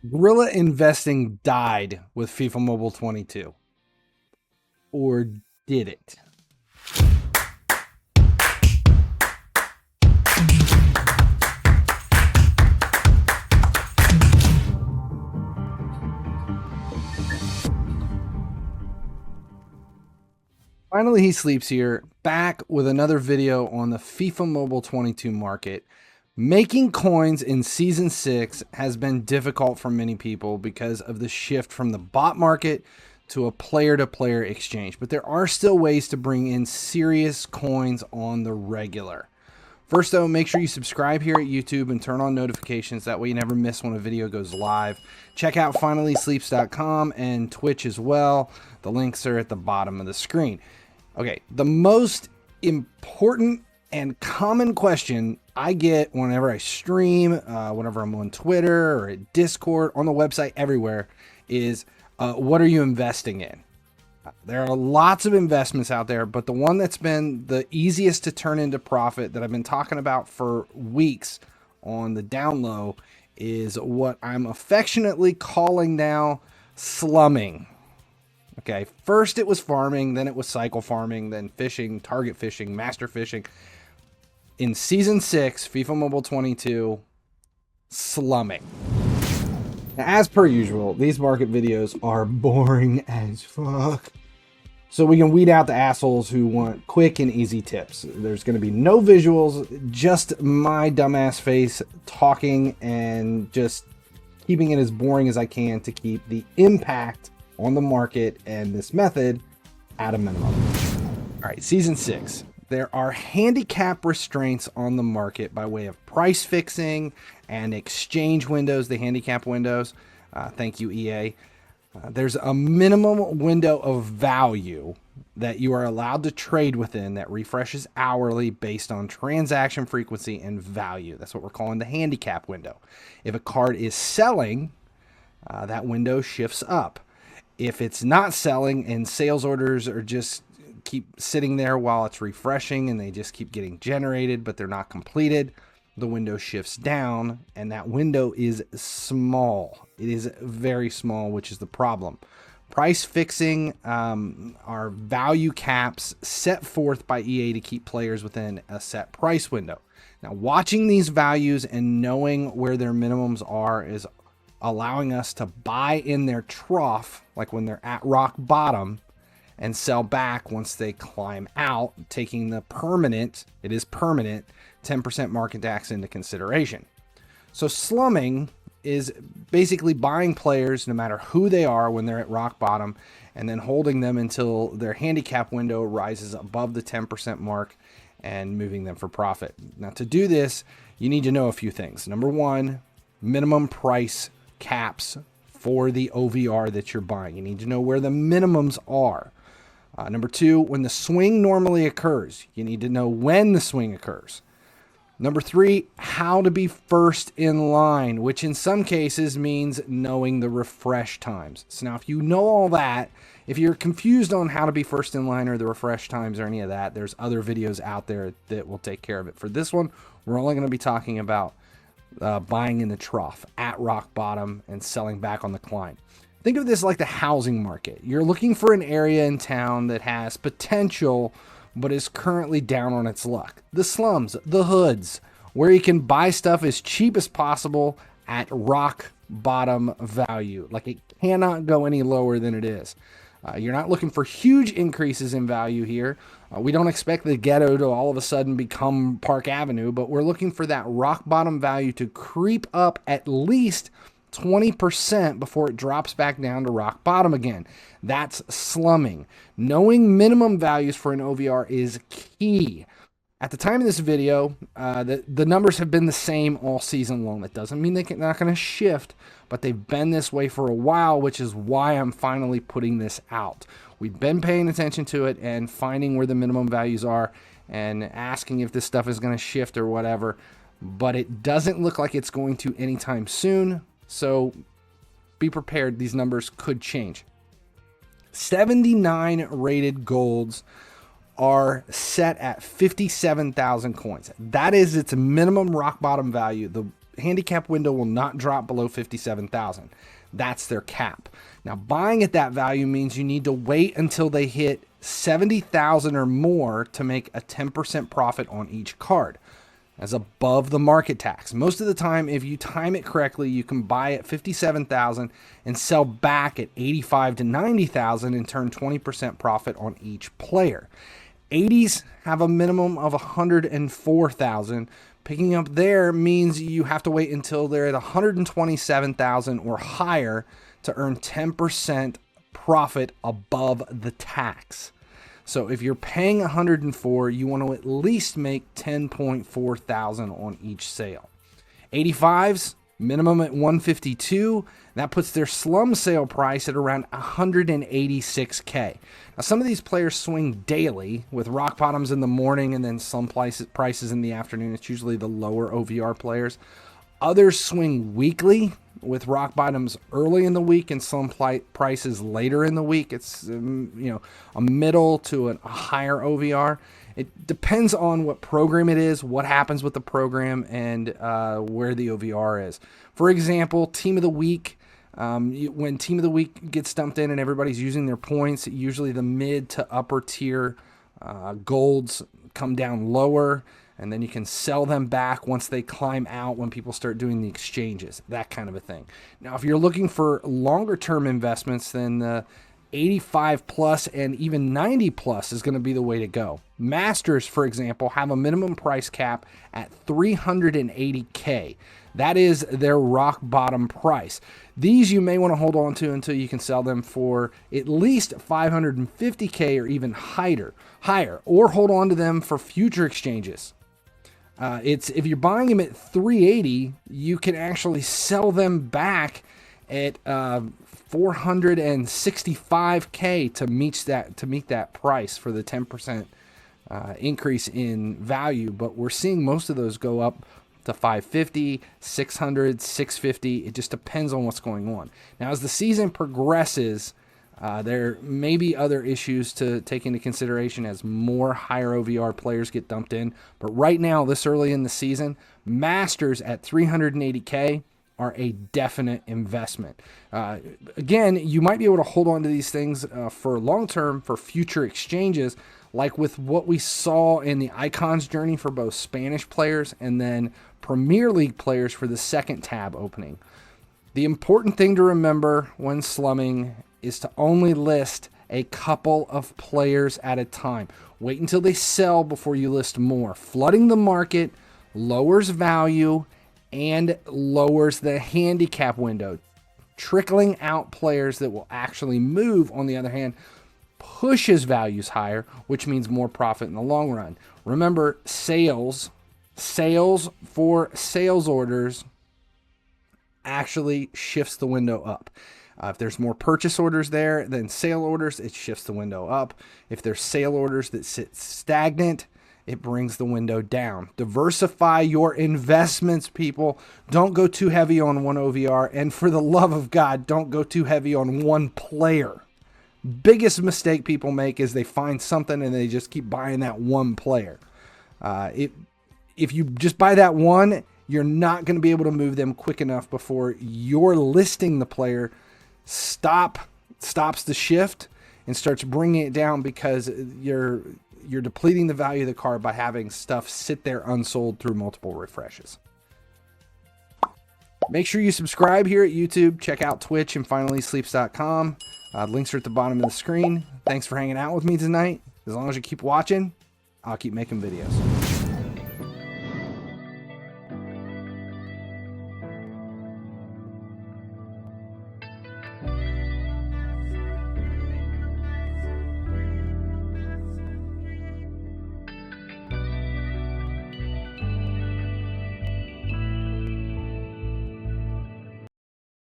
Guerrilla investing died with FIFA Mobile 22. Or did it? Finally, he sleeps here, back with another video on the FIFA Mobile 22 market. Making coins in Season 6 has been difficult for many people because of the shift from the bot market to a player-to-player exchange. But there are still ways to bring in serious coins on the regular. First, though, make sure you subscribe here at YouTube and turn on notifications. That way you never miss when a video goes live. Check out finallysleeps.com and Twitch as well. The links are at the bottom of the screen. Okay, the most important and common question I get whenever I stream, whenever I'm on Twitter or at Discord, on the website, everywhere, is what are you investing in? There are lots of investments out there, but the one that's been the easiest to turn into profit that I've been talking about for weeks on the down low is what I'm affectionately calling now slumming. Okay, first it was farming, then it was cycle farming, then fishing, target fishing, master fishing. In Season 6, FIFA Mobile 22, slumming. Now, as per usual, these market videos are boring as fuck. So we can weed out the assholes who want quick and easy tips. There's going to be no visuals, just my dumbass face talking and just keeping it as boring as I can to keep the impact on the market and this method at a minimum. All right, Season 6. There are handicap restraints on the market by way of price fixing and exchange windows, the handicap windows. Thank you, EA. There's a minimum window of value that you are allowed to trade within that refreshes hourly based on transaction frequency and value. That's what we're calling the handicap window. If a card is selling, that window shifts up. If it's not selling and sales orders are just keep sitting there while it's refreshing and they just keep getting generated but they're not completed, the window shifts down, and that window is small. It is very small, which is the problem. Price fixing are value caps set forth by EA to keep players within a set price window. Now, watching these values and knowing where their minimums are is allowing us to buy in their trough, like when they're at rock bottom, and sell back once they climb out, taking the permanent, it is permanent, 10% market tax into consideration. So slumming is basically buying players no matter who they are when they're at rock bottom and then holding them until their handicap window rises above the 10% mark and moving them for profit. Now, to do this, you need to know a few things. Number one, minimum price caps for the OVR that you're buying. You need to know where the minimums are. Number two, when the swing normally occurs, you need to know when the swing occurs. Number three, how to be first in line, which in some cases means knowing the refresh times. So now if you know all that, if you're confused on how to be first in line or the refresh times or any of that, there's other videos out there that will take care of it. For this one, we're only going to be talking about buying in the trough at rock bottom and selling back on the climb. Think of this like the housing market. You're looking for an area in town that has potential but is currently down on its luck. The slums, the hoods, where you can buy stuff as cheap as possible at rock bottom value. Like it cannot go any lower than it is. You're not looking for huge increases in value here. We don't expect the ghetto to all of a sudden become Park Avenue, but we're looking for that rock bottom value to creep up at least 20% before it drops back down to rock bottom again. That's slumming. Knowing minimum values for an OVR is key. At the time of this video, the numbers have been the same all season long. That doesn't mean they're not going to shift, but they've been this way for a while, which is why I'm finally putting this out. We've been paying attention to it and finding where the minimum values are and asking if this stuff is going to shift or whatever, but it doesn't look like it's going to anytime soon. So be prepared. These numbers could change. 79 rated golds are set at 57,000 coins. That is its minimum rock bottom value. handicap window will not drop below 57,000. That's their cap. Now, buying at that value means you need to wait until they hit 70,000 or more to make a 10% profit on each card, as above the market tax. Most of the time, if you time it correctly, you can buy at 57,000 and sell back at 85 to 90,000 and turn 20% profit on each player. 80s have a minimum of 104,000. Picking up there means you have to wait until they're at 127,000 or higher to earn 10% profit above the tax. So if you're paying 104, you want to at least make 10.4 thousand on each sale. 85s, minimum at 152. That puts their slum sale price at around 186K. Now, some of these players swing daily with rock bottoms in the morning and then some prices in the afternoon. It's usually the lower OVR players. Others swing weekly with rock bottoms early in the week and some prices later in the week. It's a middle to a higher OVR. It depends on what program it is, what happens with the program, and where the OVR is. For example, Team of the Week. When Team of the Week gets dumped in and everybody's using their points, usually the mid to upper tier golds come down lower, and then you can sell them back once they climb out when people start doing the exchanges, that kind of a thing. Now, if you're looking for longer term investments, then the 85 plus and even 90 plus is going to be the way to go. Masters, for example, have a minimum price cap at 380K. That is their rock bottom price. These you may want to hold on to until you can sell them for at least 550K or even higher, or hold on to them for future exchanges. If you're buying them at 380, you can actually sell them back at 465K to meet that price for the 10% increase in value. But we're seeing most of those go up to 550, 600, 650. It just depends on what's going on. Now, as the season progresses, there may be other issues to take into consideration as more higher OVR players get dumped in. But right now, this early in the season, Masters at 380K are a definite investment. Again, you might be able to hold on to these things for long term for future exchanges, like with what we saw in the Icons journey for both Spanish players and then Premier League players for the second tab opening. The important thing to remember when slumming is to only list a couple of players at a time. Wait until they sell before you list more. Flooding the market lowers value and lowers the handicap window. Trickling out players that will actually move, on the other hand, pushes values higher, which means more profit in the long run. Remember, sales for sales orders actually shifts the window up. If there's more purchase orders there than sale orders, it shifts the window up. If there's sale orders that sit stagnant, it brings the window down. Diversify your investments, people. Don't go too heavy on one OVR, and for the love of God, don't go too heavy on one player. Biggest mistake people make is they find something and they just keep buying that one player. If you just buy that one, you're not going to be able to move them quick enough before you're listing the player stops the shift and starts bringing it down, because you're depleting the value of the card by having stuff sit there unsold through multiple refreshes. Make sure you subscribe here at YouTube. Check out Twitch and finallysleeps.com. Links are at the bottom of the screen. Thanks for hanging out with me tonight. As long as you keep watching, I'll keep making videos.